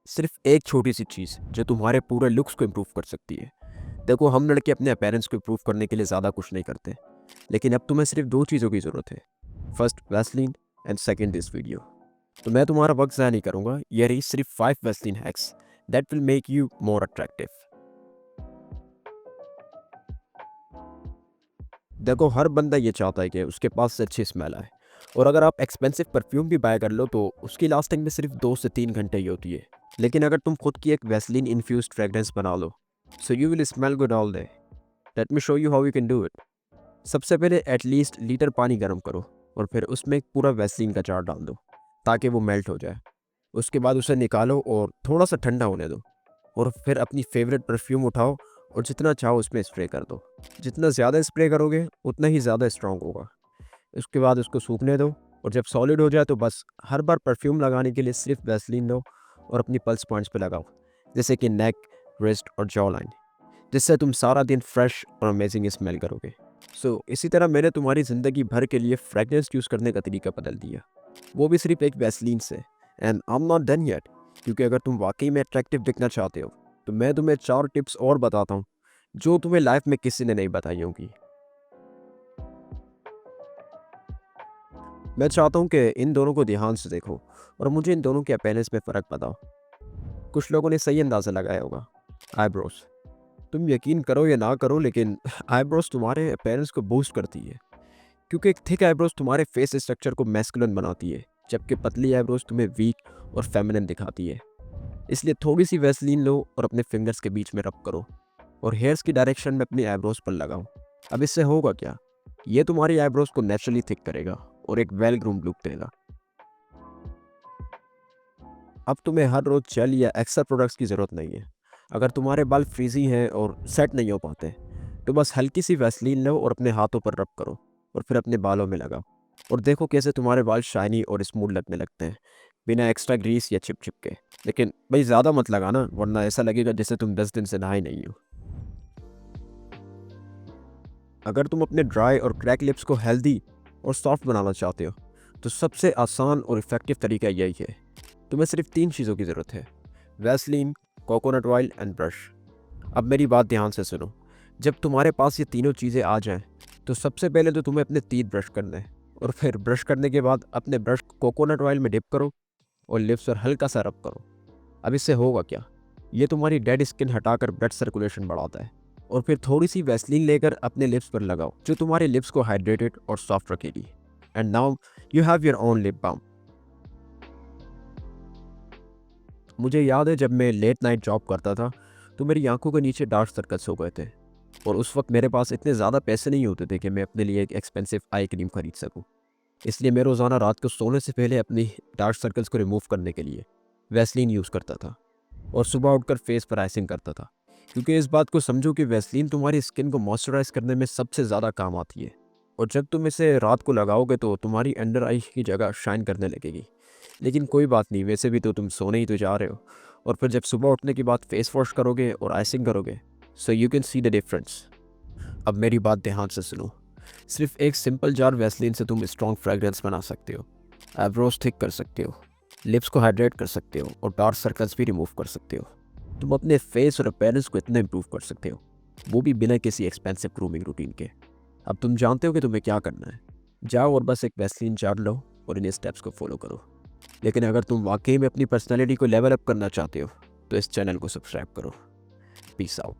सिर्फ एक छोटी सी चीज़ जो तुम्हारे पूरे लुक्स को इम्प्रूव कर सकती है। देखो, हम लड़के अपने अपीयरेंस को इम्प्रूव करने के लिए ज़्यादा कुछ नहीं करते, लेकिन अब तुम्हें सिर्फ दो चीज़ों की ज़रूरत है। First Vaseline and second this video. तो मैं तुम्हारा वक्त ज़ाया नहीं करूँगा, ये रही सिर्फ 5 Vaseline hacks that will make you more attractive. देखो, हर बंदा ये चाहता है कि उसके पास से अच्छी स्मेल आए, और अगर आप एक्सपेंसिव परफ्यूम भी बाय कर लो तो उसकी लास्टिंग में सिर्फ 2 से 3 घंटे ही होती है। लेकिन अगर तुम खुद की एक वैसलीन इन्फ्यूज्ड फ्रेग्रेंस बना लो, so you will smell good all day. Let me show you how you can do it. सबसे पहले एटलीस्ट लीटर पानी गर्म करो और फिर उसमें एक पूरा वैसलीन का जार डाल दो ताकि वो मेल्ट हो जाए। उसके बाद उसे निकालो और थोड़ा सा ठंडा होने दो, और फिर अपनी फेवरेट परफ्यूम उठाओ और जितना चाहो उसमें स्प्रे कर दो। जितना ज़्यादा स्प्रे करोगे उतना ही ज़्यादा स्ट्रॉन्ग होगा। उसके बाद उसको सूखने दो, और जब सॉलिड हो जाए तो बस हर बार परफ्यूम लगाने के लिए सिर्फ वैसलीन लो और अपनी पल्स पॉइंट्स पे लगाओ, जैसे कि नेक, रिस्ट और जॉ लाइन, जिससे तुम सारा दिन फ्रेश और अमेजिंग स्मेल करोगे। इसी तरह मैंने तुम्हारी ज़िंदगी भर के लिए फ्रेगनेंस यूज़ करने का तरीका बदल दिया, वो भी सिर्फ एक वैसलीन से। And I am not done yet, क्योंकि अगर तुम वाकई में अट्रैक्टिव दिखना चाहते हो तो मैं तुम्हें 4 टिप्स और बताता हूँ जो तुम्हें लाइफ में किसी ने नहीं बताई होंगी। मैं चाहता हूँ कि इन दोनों को ध्यान से देखो और मुझे इन दोनों के अपीयरेंस में फ़र्क बताओ। कुछ लोगों ने सही अंदाज़ा लगाया होगा, आईब्रोज। तुम यकीन करो या ना करो, लेकिन आईब्रोज तुम्हारे अपीयरेंस को बूस्ट करती है, क्योंकि एक थिक आईब्रोज तुम्हारे फेस स्ट्रक्चर को मैस्कुलिन बनाती है, जबकि पतली आईब्रोज तुम्हें वीक और फेमिनिन दिखाती है। इसलिए थोड़ी सी वैसलीन लो और अपने फिंगर्स के बीच में रब करो और हेयर्स की डायरेक्शन में अपनी आईब्रोज पर लगाओ। अब इससे होगा क्या? ये तुम्हारी आईब्रोज को नेचुरली थिक करेगा और एक वेल ग्रूम्ड लुक देगा। अब तुम्हें हर रोज जेल या एक्स्ट्रा प्रोडक्ट्स की ज़रूरत नहीं है। अगर तुम्हारे बाल फ्रीजी हैं और सेट नहीं हो पाते, तो बस हल्की सी वैसलीन लो और अपने हाथों पर रब करो और फिर अपने बालों में लगाओ, और देखो कैसे तुम्हारे बाल शाइनी और स्मूथ लगने लगते हैं, बिना एक्स्ट्रा ग्रीस या चिप चिप के। लेकिन भाई ज़्यादा मत लगाना, वरना ऐसा लगेगा जैसे तुम 10 दिन से नहाए नहीं हो। अगर तुम अपने ड्राई और क्रैक लिप्स को हेल्दी और सॉफ्ट बनाना चाहते हो, तो सबसे आसान और इफ़ेक्टिव तरीका यही है। तुम्हें सिर्फ 3 चीज़ों की ज़रूरत है: Vaseline, coconut oil and brush. अब मेरी बात ध्यान से सुनो। जब तुम्हारे पास ये तीनों चीज़ें आ जाएं, तो सबसे पहले तो तुम्हें अपने तीत ब्रश करना है, और फिर ब्रश करने के बाद अपने ब्रश को कोकोनट ऑयल में डिप करो और लिप्स पर हल्का सा रब करो। अब इससे होगा क्या? ये तुम्हारी डेड स्किन हटाकर ब्लड सर्कुलेशन बढ़ाता है, और फिर थोड़ी सी वैसलीन लेकर अपने लिप्स पर लगाओ, जो तुम्हारे लिप्स को हाइड्रेटेड और सॉफ्ट रखेगी। And now you have your own lip balm. मुझे याद है, जब मैं लेट नाइट जॉब करता था तो मेरी आंखों के नीचे डार्क सर्कल्स हो गए थे, और उस वक्त मेरे पास इतने ज़्यादा पैसे नहीं होते थे कि मैं अपने लिए एक एक्सपेंसिव आई क्रीम खरीद सकूं। इसलिए मैं रोज़ाना रात को सोने से पहले अपनी डार्क सर्कल्स को रिमूव करने के लिए वैसलीन यूज़ करता था, और सुबह उठकर फेस पर आइसिंग करता था, क्योंकि इस बात को समझो कि वैसलीन तुम्हारी स्किन को मॉइस्चराइज करने में सबसे ज़्यादा काम आती है। और जब तुम इसे रात को लगाओगे तो तुम्हारी अंडर आई की जगह शाइन करने लगेगी। लेकिन कोई बात नहीं, वैसे भी तो तुम सोने ही तो जा रहे हो, और फिर जब सुबह उठने के बाद फेस वॉश करोगे और आइसिंग करोगे, so you can see the difference. अब मेरी बात ध्यान से सुनो। सिर्फ एक सिंपल जार वैसलीन से तुम स्ट्रॉन्ग फ्रेग्रेंस बना सकते हो, आईब्रोज थिक कर सकते हो, लिप्स को हाइड्रेट कर सकते हो, और डार्क सर्कल्स भी रिमूव कर सकते हो। तुम अपने फेस और अपीयरेंस को इतना इंप्रूव कर सकते हो, वो भी बिना किसी एक्सपेंसिव ग्रूमिंग रूटीन के। अब तुम जानते हो कि तुम्हें क्या करना है। जाओ और बस एक वैसलीन जार लो और इन स्टेप्स को फॉलो करो। लेकिन अगर तुम वाकई में अपनी पर्सनैलिटी को लेवल अप करना चाहते हो, तो इस चैनल को सब्सक्राइब करो। Peace out.